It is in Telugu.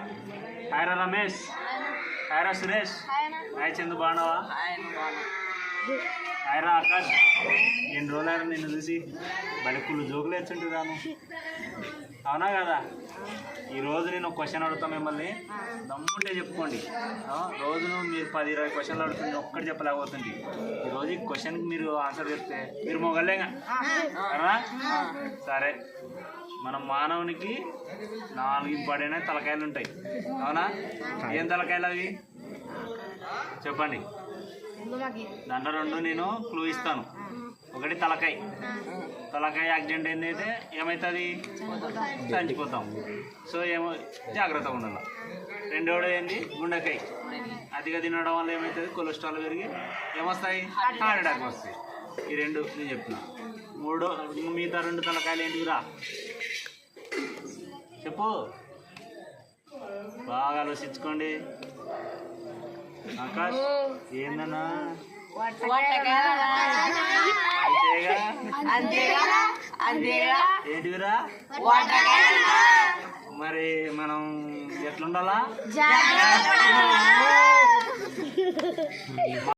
హాయ్ రా రమేష్, హాయ్ రా సురేష్, హాయ్ చందు బాగున్నావా? హాయ్ రా ఆకాష్, ఎన్ని రోజులైనా నిన్ను చూసి బలికులు జోకులు వేస్తుంటున్నాను. అవునా కదా? ఈరోజు నేను ఒక క్వశ్చన్ అడుగుతా మిమ్మల్ని, దమ్ముంటే చెప్పుకోండి. రోజు మీరు 10-20 క్వశ్చన్లు అడుగుతుంది, ఒక్కటి చెప్పలేకపోతుంది. ఈరోజు ఈ క్వశ్చన్కి మీరు ఆన్సర్ చెప్తే మీరు మొగలేగా కదా? సరే, మన మానవునికి 4 ఇంపార్టెంట్ తలకాయలు ఉంటాయి. అవునా? ఏం తలకాయలు అవి చెప్పండి. దాంట్లో 2 నేను క్లూ ఇస్తాను. ఒకటి తలకాయ, తలకాయ యాక్సిడెంట్ ఏంటంటే ఏమవుతుంది? చనిపోతాం. సో ఏమో జాగ్రత్తగా ఉండాలి. రెండోది ఏంటి? గుండెకాయ. అతిగా తినడం వల్ల ఏమవుతుంది? కొలెస్ట్రాల్ పెరిగి ఏమొస్తాయి? హార్ట్ అటాక్ వస్తాయి. ఈ 2 నేను చెప్తున్నా. మిగతా 2 తలకాయలు ఏంటివిరా చెప్పు, బాగా ఆలోచించుకోండి. ఆకాష్ ఏందన్నా? ఏంటివిరా? మరి మనం ఎట్లుండాలా?